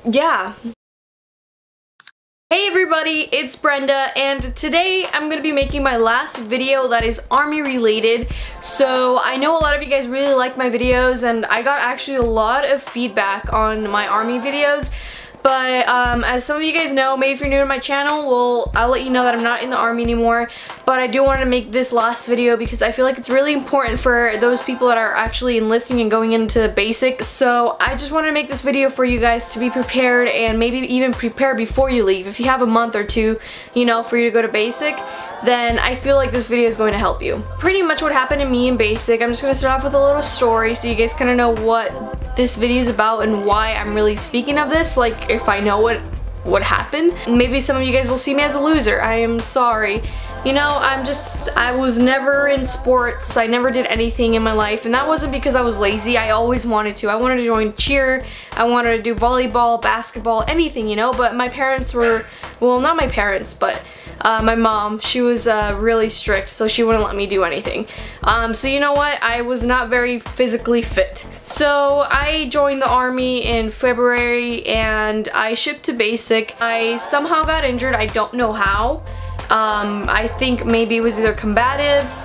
yeah. Hey everybody, it's Brenda, and today I'm going to be making my last video that is army related. So I know a lot of you guys really like my videos, and I got actually a lot of feedback on my army videos. But as some of you guys know, maybe if you're new to my channel, well, I'll let you know that I'm not in the army anymore. But I do want to make this last video because I feel like it's really important for those people that are actually enlisting and going into basic. So I just wanted to make this video for you guys to be prepared, and maybe even prepare before you leave. If you have a month or two, you know, for you to go to basic, then I feel like this video is going to help you. Pretty much what happened to me in basic, I'm just going to start off with a little story so you guys kind of know what this video is about and why I'm really speaking of this, like if I know what happened. Maybe some of you guys will see me as a loser. I am sorry. You know, I was never in sports. I never did anything in my life, and that wasn't because I was lazy. I always wanted to. I wanted to join cheer. I wanted to do volleyball, basketball, anything, you know, but my parents were, well, not my parents, but my mom, she was really strict, so she wouldn't let me do anything. So you know what? I was not very physically fit. So I joined the army in February, and I shipped to basic. I somehow got injured. I don't know how. I think maybe it was either combatives,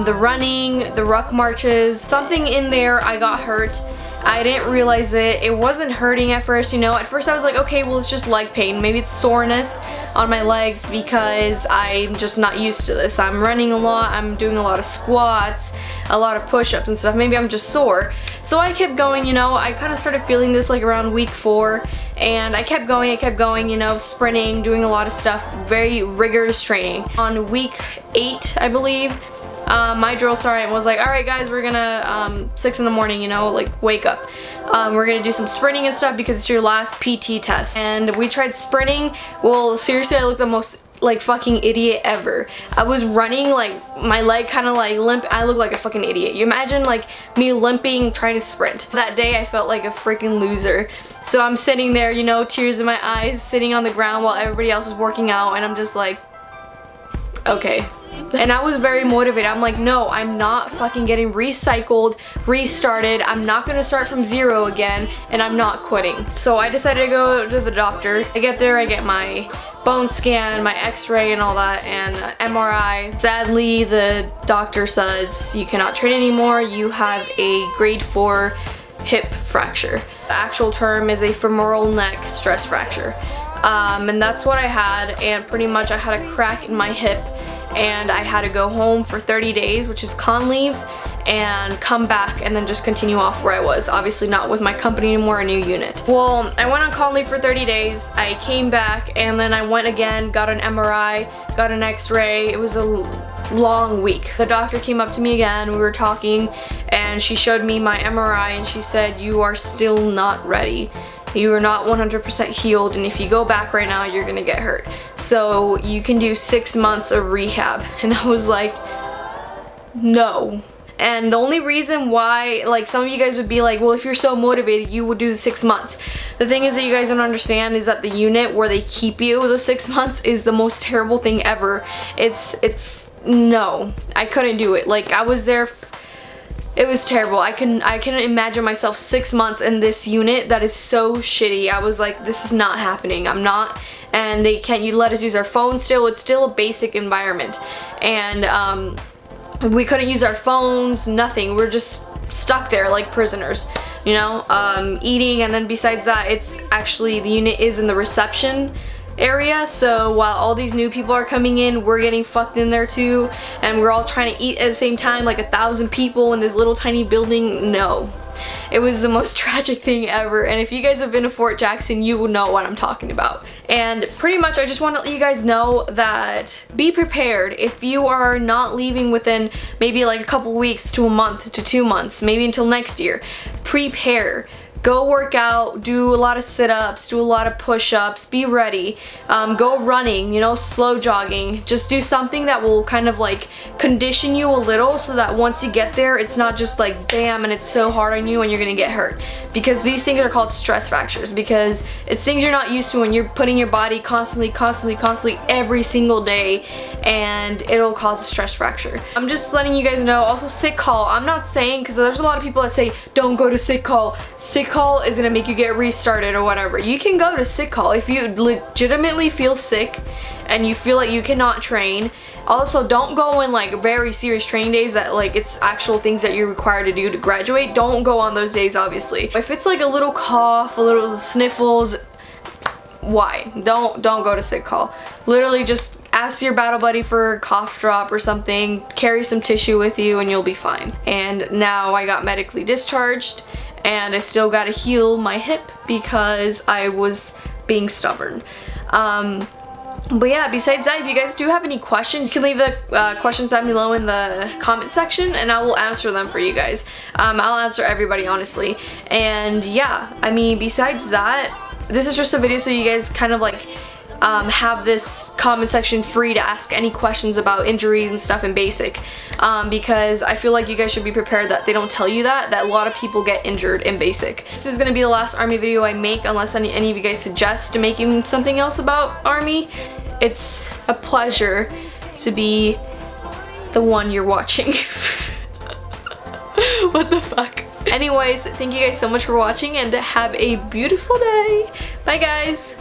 the running, the ruck marches, something in there. I got hurt. I didn't realize it. It wasn't hurting at first, you know. At first I was like, okay, well, it's just leg pain. Maybe it's soreness on my legs because I'm just not used to this. I'm running a lot. I'm doing a lot of squats, a lot of push-ups and stuff. Maybe I'm just sore. So I kept going, you know. I kind of started feeling this like around week 4, and I kept going, you know, sprinting, doing a lot of stuff, very rigorous training. On week 8, I believe, my drill sergeant was like, alright guys, we're gonna, 6 in the morning, you know, like wake up. We're gonna do some sprinting and stuff because it's your last PT test. And we tried sprinting. Well, seriously, I looked the most like fucking idiot ever. I was running, like my leg kind of like limp. I looked like a fucking idiot. You imagine like me limping trying to sprint. That day I felt like a freaking loser. So I'm sitting there, you know, tears in my eyes, sitting on the ground while everybody else is working out, and I'm just like, okay. And I was very motivated. I'm like, no, I'm not fucking getting recycled, restarted. I'm not gonna start from 0 again, and I'm not quitting. So I decided to go to the doctor. I get there, I get my bone scan, my x-ray and all that, and MRI. Sadly, the doctor says you cannot train anymore. You have a grade 4 hip fracture. The actual term is a femoral neck stress fracture. And that's what I had, and pretty much I had a crack in my hip, and I had to go home for 30 days, which is con leave, and come back and then just continue off where I was. Obviously not with my company anymore, a new unit. Well, I went on con leave for 30 days, I came back, and then I went again, got an MRI, got an x-ray. It was a long week. The doctor came up to me again, we were talking, and she showed me my MRI, and she said, you are still not ready. You are not 100% healed, and if you go back right now, you're gonna get hurt. So you can do 6 months of rehab. And I was like, no. And the only reason why, like, some of you guys would be like, well, if you're so motivated, you would do the 6 months. The thing is that you guys don't understand is that the unit where they keep you those 6 months is the most terrible thing ever. No, I couldn't do it. Like, I was there. It was terrible. I couldn't imagine myself 6 months in this unit that is so shitty. I was like, this is not happening. I'm not. And they can't let us use our phones still. It's still a basic environment. And we couldn't use our phones, nothing. We're just stuck there like prisoners, you know, eating. And then besides that, it's actually, the unit is in the reception area, so while all these new people are coming in, we're getting fucked in there too, and we're all trying to eat at the same time, like 1,000 people in this little tiny building. No, it was the most tragic thing ever. And if you guys have been to Fort Jackson, you will know what I'm talking about. And pretty much I just want to let you guys know that be prepared. If you are not leaving within maybe like a couple weeks to a month to 2 months, maybe until next year, prepare. Go work out, do a lot of sit-ups, do a lot of push-ups, be ready, go running, you know, slow jogging. Just do something that will kind of like condition you a little so that once you get there, it's not just like bam and it's so hard on you and you're gonna get hurt. Because these things are called stress fractures, because it's things you're not used to when you're putting your body constantly every single day, and it'll cause a stress fracture. I'm just letting you guys know. Also, sick call, I'm not saying, because there's a lot of people that say don't go to sick call. Sick call is gonna make you get restarted or whatever. You can go to sick call if you legitimately feel sick and you feel like you cannot train. Also, don't go in like very serious training days that like it's actual things that you're required to do to graduate. Don't go on those days, obviously. If it's like a little cough, a little sniffles, why? Don't go to sick call. Literally just ask your battle buddy for a cough drop or something, carry some tissue with you, and you'll be fine. And now I got medically discharged, and I still gotta heal my hip because I was being stubborn. But yeah, besides that, if you guys do have any questions, you can leave the questions down below in the comment section and I will answer them for you guys. I'll answer everybody, honestly. And yeah, I mean, besides that, this is just a video so you guys kind of like have this comment section free to ask any questions about injuries and stuff in basic, because I feel like you guys should be prepared that they don't tell you that a lot of people get injured in basic. This is gonna be the last Army video I make unless any of you guys suggest making something else about Army. It's a pleasure to be the one you're watching. What the fuck? Anyways, thank you guys so much for watching and have a beautiful day. Bye guys.